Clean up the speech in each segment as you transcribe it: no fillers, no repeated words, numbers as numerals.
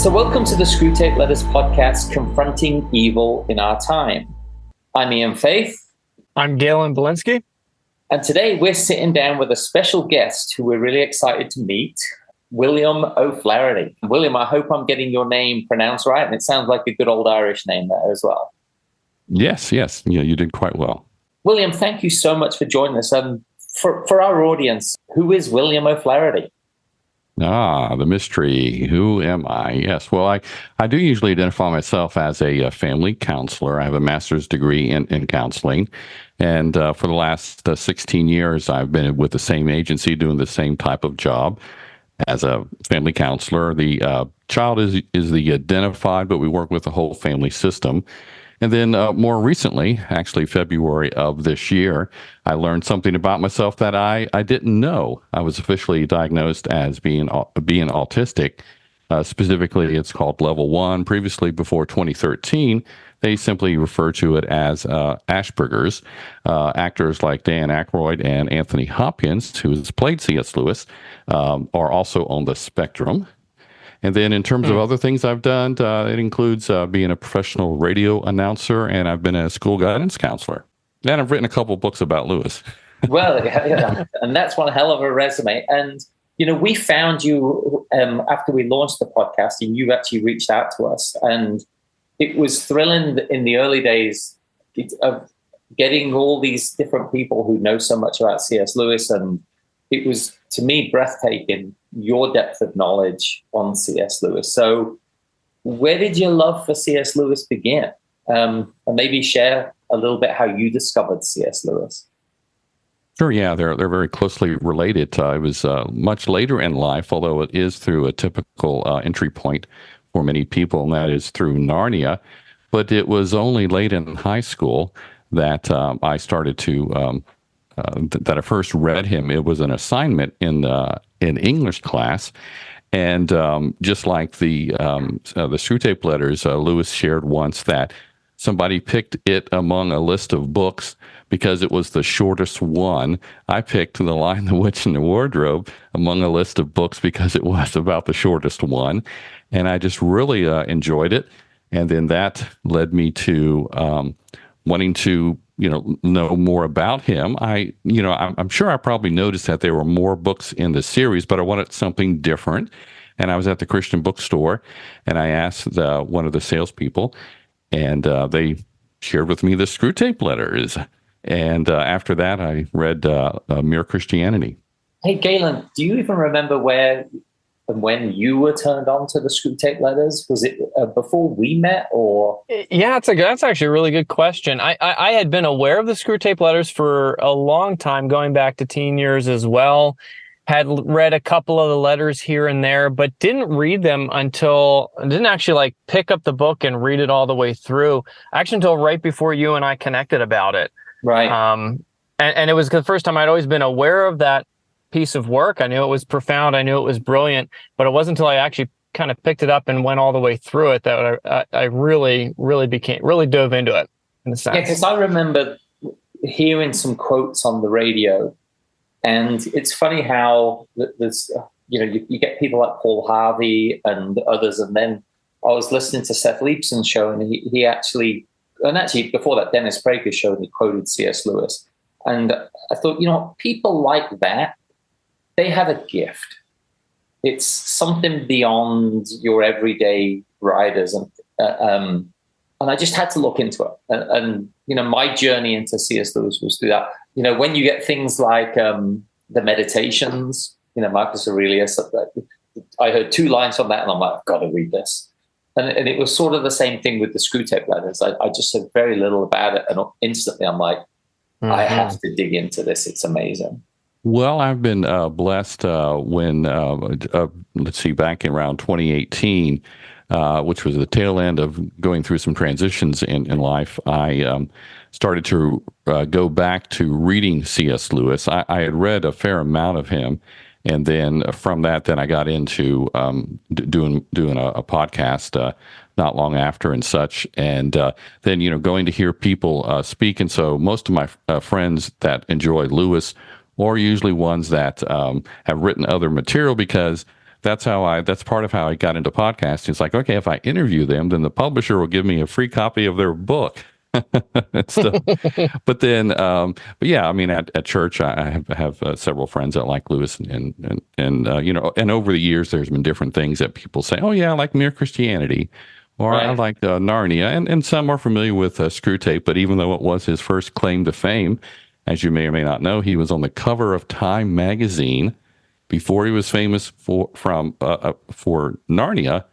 So welcome to the Screwtape Letters Podcast, Confronting Evil in Our Time. I'm Ian Faith. I'm Galen Belinsky. And today we're sitting down with a special guest who we're really excited to meet, William O'Flaherty. William, I hope I'm getting your name pronounced right, and it sounds like a good old Irish name there as well. Yes. Yeah, you did quite well. William, thank you so much for joining us. For our audience, who is William O'Flaherty? The mystery. Who am I? Yes. Well, I do usually identify myself as a family counselor. I have a master's degree in counseling. And for the last 16 years, I've been with the same agency doing the same type of job as a family counselor. The child is the identified, but we work with the whole family system. And then more recently, actually February of this year, I learned something about myself that I didn't know. I was officially diagnosed as being autistic. Specifically, it's called level 1. Previously, before 2013, they simply referred to it as Asperger's. Actors like Dan Aykroyd and Anthony Hopkins, who has played C.S. Lewis, are also on the spectrum. And then in terms of other things I've done, it includes being a professional radio announcer, and I've been a school guidance counselor. And I've written a couple of books about Lewis. Well, yeah, and that's one hell of a resume. And, we found you after we launched the podcast, and you actually reached out to us. And it was thrilling in the early days of getting all these different people who know so much about C.S. Lewis. And it was, to me, breathtaking, your depth of knowledge on C.S. Lewis. So where did your love for C.S. Lewis begin? And maybe share a little bit how you discovered C.S. Lewis. Sure, yeah, they're very closely related. It was much later in life, although it is through a typical entry point for many people, and that is through Narnia. But it was only late in high school that I started to that I first read him. It was an assignment in English class, and just like the Screwtape Letters, Lewis shared once that somebody picked it among a list of books because it was the shortest one. I picked The Lion, the Witch, and the Wardrobe among a list of books because it was about the shortest one, and I just really enjoyed it. And then that led me to wanting to know more about him. I'm sure I probably noticed that there were more books in the series, but I wanted something different. And I was at the Christian bookstore, and I asked one of the salespeople, and they shared with me the Screwtape Letters. And after that, I read Mere Christianity. Hey, Galen, do you even remember where and when you were turned on to the Screwtape Letters? Was it before we met, or? Yeah, that's actually a really good question. I had been aware of the Screwtape Letters for a long time, going back to teen years as well. Had read a couple of the letters here and there, but didn't read them didn't actually pick up the book and read it all the way through. Actually, until right before you and I connected about it. Right. And it was the first time I'd always been aware of that piece of work. I knew it was profound. I knew it was brilliant, but it wasn't until I actually kind of picked it up and went all the way through it that I really dove into it in a sense. Yeah, because I remember hearing some quotes on the radio, and it's funny how there's, you get people like Paul Harvey and others, and then I was listening to Seth Leibson's show, and he actually before that, Dennis Prager's show, he quoted C.S. Lewis, and I thought, people like that, they have a gift. It's something beyond your everyday riders, and I just had to look into it. And my journey into C.S. Lewis was through that. When you get things like the Meditations, Marcus Aurelius, I heard 2 lines from that, and I'm like, I've got to read this. And it was sort of the same thing with the Screwtape Letters. I just said very little about it, and instantly I'm like, I have to dig into this. It's amazing. Well, I've been blessed when, let's see, back in around 2018, which was the tail end of going through some transitions in life, I started to go back to reading C.S. Lewis. I had read a fair amount of him, and then from that, then I got into doing a podcast not long after and such, and then going to hear people speak. And so most of my friends that enjoy Lewis, or usually ones that have written other material, because that's part of how I got into podcasting. It's like, okay, if I interview them, then the publisher will give me a free copy of their book. But then, but yeah, I mean, at church, I have several friends that like Lewis, and and over the years, there's been different things that people say. Oh yeah, I like Mere Christianity, or I like Narnia, and some are familiar with Screwtape. But even though it was his first claim to fame, as you may or may not know, he was on the cover of Time magazine before he was famous for Narnia.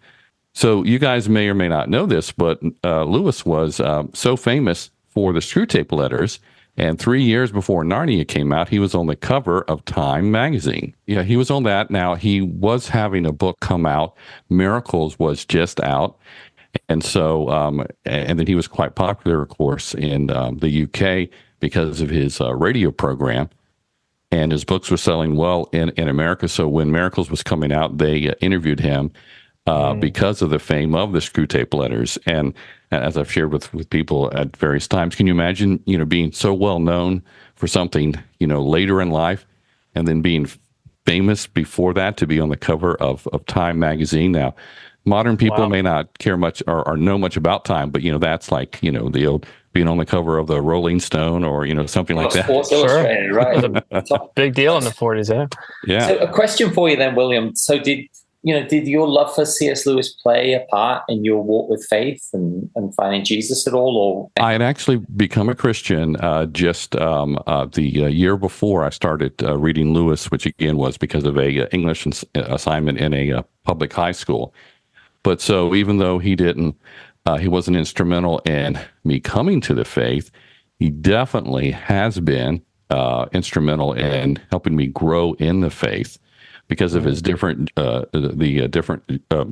So you guys may or may not know this, but Lewis was so famous for the Screwtape Letters, and 3 years before Narnia came out, he was on the cover of Time magazine. Yeah, he was on that. Now, he was having a book come out. Miracles was just out. And so, and then he was quite popular, of course, in the UK because of his radio program. And his books were selling well in America. So when Miracles was coming out, they interviewed him because of the fame of the Screwtape Letters. And as I've shared with people at various times, can you imagine, being so well known for something, later in life, and then being famous before that to be on the cover of Time magazine? Now, modern people may not care much or know much about Time, but, that's like, the old being on the cover of the Rolling Stone or, something like that. Sports Illustrated, right? It's a big deal in the 40s, yeah. Yeah. So a question for you then, William. So did your love for C.S. Lewis play a part in your walk with faith and finding Jesus at all? Or I had actually become a Christian just the year before I started reading Lewis, which again was because of a English assignment in a public high school. But so even though he wasn't instrumental in me coming to the faith, he definitely has been instrumental in helping me grow in the faith, because of his different different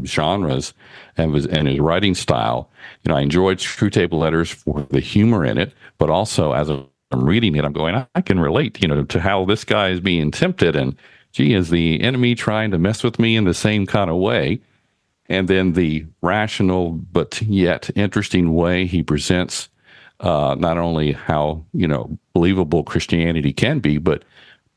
genres and his writing style. I enjoyed Screwtape Letters for the humor in it, but also as I'm reading it, I'm going, I can relate, to how this guy is being tempted, and gee, is the enemy trying to mess with me in the same kind of way? And then the rational but yet interesting way he presents not only how believable Christianity can be, but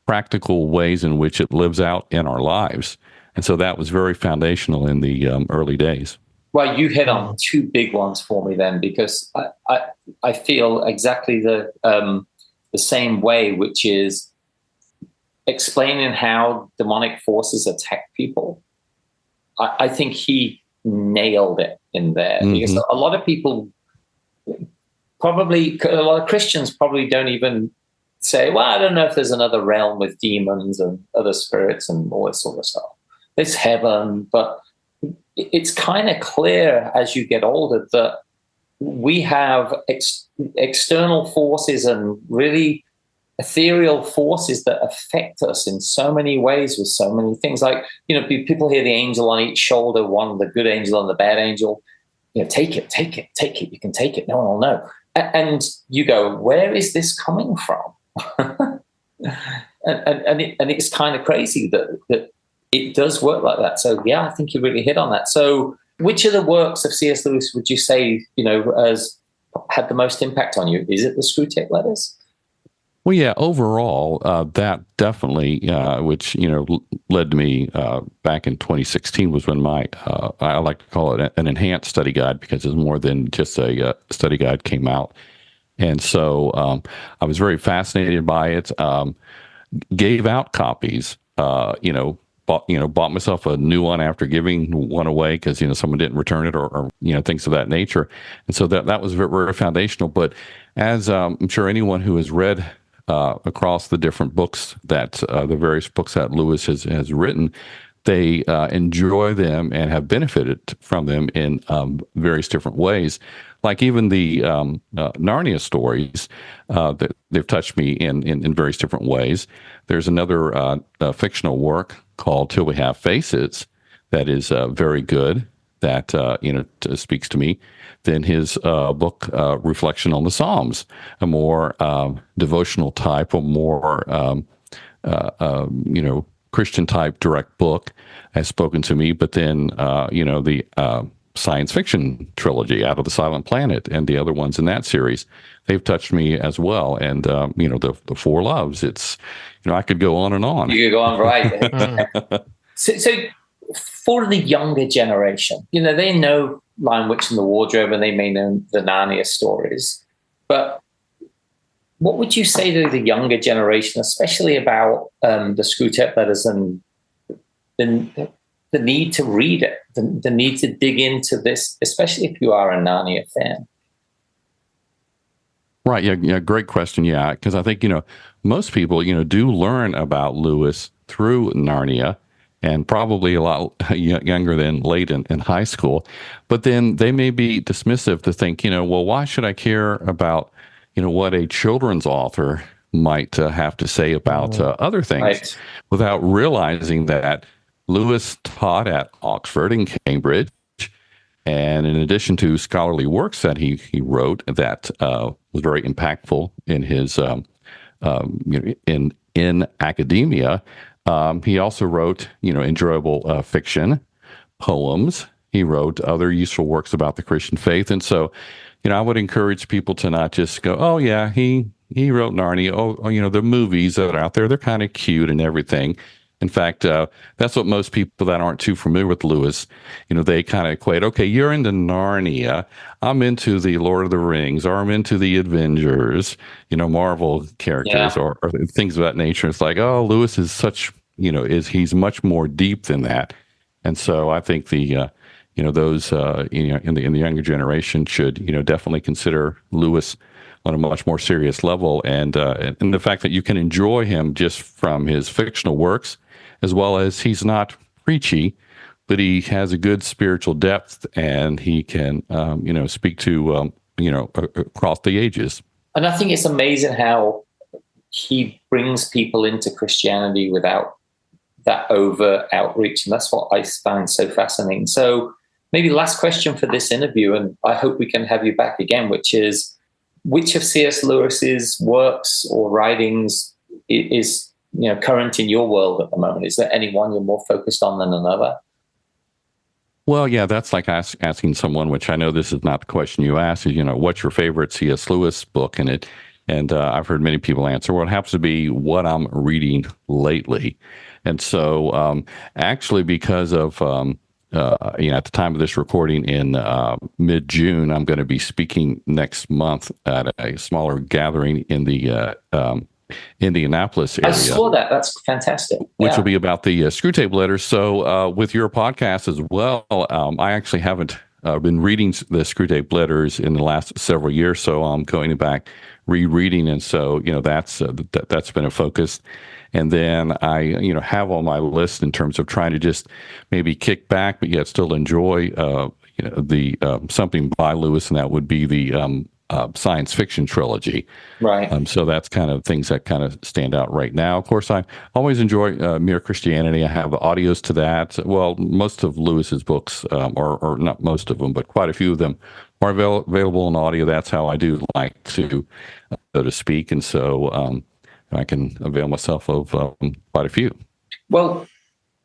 practical ways in which it lives out in our lives. And so that was very foundational in the early days. Well, you hit on two big ones for me then, because I feel exactly the same way, which is explaining how demonic forces attack people. I think he nailed it in there, because a lot of people a lot of Christians probably don't even say, well, I don't know if there's another realm with demons and other spirits and all this sort of stuff. It's heaven, but it's kind of clear as you get older that we have external forces and really ethereal forces that affect us in so many ways with so many things. Like, people hear the angel on each shoulder, one, the good angel and the bad angel. Take it. You can take it. No one will know. And you go, where is this coming from? and it's kind of crazy that it does work like that. So yeah, I think you really hit on that. So which of the works of C.S. Lewis would you say has had the most impact on you? Is it the Screwtape Letters? Well, yeah, overall, that definitely, which, led to me back in 2016 was when I like to call it an enhanced study guide, because it's more than just a study guide came out. And so I was very fascinated by it, gave out copies, bought myself a new one after giving one away because, someone didn't return it or things of that nature. And so that was very, very foundational. But as I'm sure anyone who has read across the different books that the various books that Lewis has written, they enjoy them and have benefited from them in various different ways. Like even the Narnia stories, that they've touched me in various different ways. There's another fictional work called Till We Have Faces that is very good, that speaks to me. Then his book, Reflection on the Psalms, a more devotional type, a more Christian type direct book, has spoken to me. But then the science fiction trilogy, Out of the Silent Planet, and the other ones in that series, they've touched me as well. And the Four Loves. It's I could go on and on. You could go on, right? So for the younger generation, they know Lion, Witch, and the Wardrobe, and they may know the Narnia stories. But what would you say to the younger generation, especially about the Screwtape Letters and the need to read it, the need to dig into this, especially if you are a Narnia fan? Right. Yeah. Great question. Yeah. Because I think, most people, do learn about Lewis through Narnia, and probably a lot younger than late in high school. But then they may be dismissive to think, well, why should I care about, what a children's author might have to say about other things, right, without realizing that Lewis taught at Oxford and Cambridge. And in addition to scholarly works that he wrote that was very impactful in his in academia, he also wrote enjoyable fiction, poems. He wrote other useful works about the Christian faith, and so I would encourage people to not just go, oh yeah, he wrote Narnia. Oh, the movies that are out there, they're kind of cute and everything. In fact, that's what most people that aren't too familiar with Lewis, they kind of equate, okay, you're into Narnia, I'm into the Lord of the Rings, or I'm into the Avengers, Marvel characters, or things of that nature. It's like, oh, Lewis is such, he's much more deep than that. And so I think those in the younger generation should, definitely consider Lewis on a much more serious level, and the fact that you can enjoy him just from his fictional works, as well as he's not preachy, but he has a good spiritual depth, and he can speak to across the ages. And I think it's amazing how he brings people into Christianity without that overt outreach, and that's what I find so fascinating. So maybe last question for this interview, and I hope we can have you back again, which is, which of C.S. Lewis's works or writings is current in your world at the moment? Is there any one you're more focused on than another? Well, yeah, that's like asking someone, which I know this is not the question you asked, is, what's your favorite C.S. Lewis book? And I've heard many people answer, well, it happens to be what I'm reading lately. And so actually, because of at the time of this recording in mid-June, I'm going to be speaking next month at a smaller gathering in the Indianapolis area. I saw that. That's fantastic. Which will be about the Screwtape Letters. So with your podcast as well, I actually haven't been reading the Screwtape Letters in the last several years, so I'm going back rereading, and so that's been a focus. And then I have on my list in terms of trying to just maybe kick back, but yet still enjoy the something by Lewis, and that would be the science fiction trilogy. Right. So that's kind of things that kind of stand out right now. Of course, I always enjoy Mere Christianity. I have audios to that. Well, most of Lewis's books, or not most of them, but quite a few of them are available in audio. That's how I do like to, so to speak. And so I can avail myself of quite a few. Well,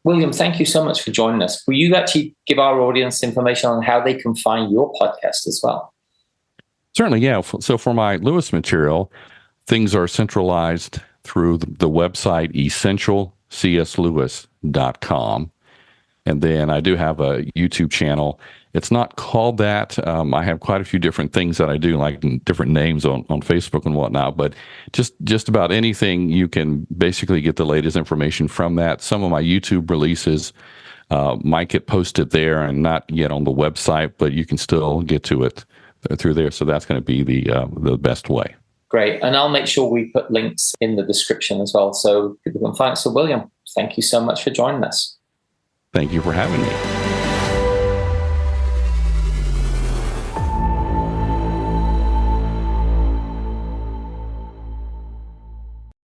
William, thank you so much for joining us. Will you actually give our audience information on how they can find your podcast as well? Certainly, yeah. So for my Lewis material, things are centralized through the website essentialcslewis.com. And then I do have a YouTube channel. It's not called that. I have quite a few different things that I do, like different names on Facebook and whatnot. But just about anything, you can basically get the latest information from that. Some of my YouTube releases might get posted there and not yet on the website, but you can still get to it through there. So that's going to be the best way. Great. And I'll make sure we put links in the description as well, so people can find it. So William, thank you so much for joining us. Thank you for having me.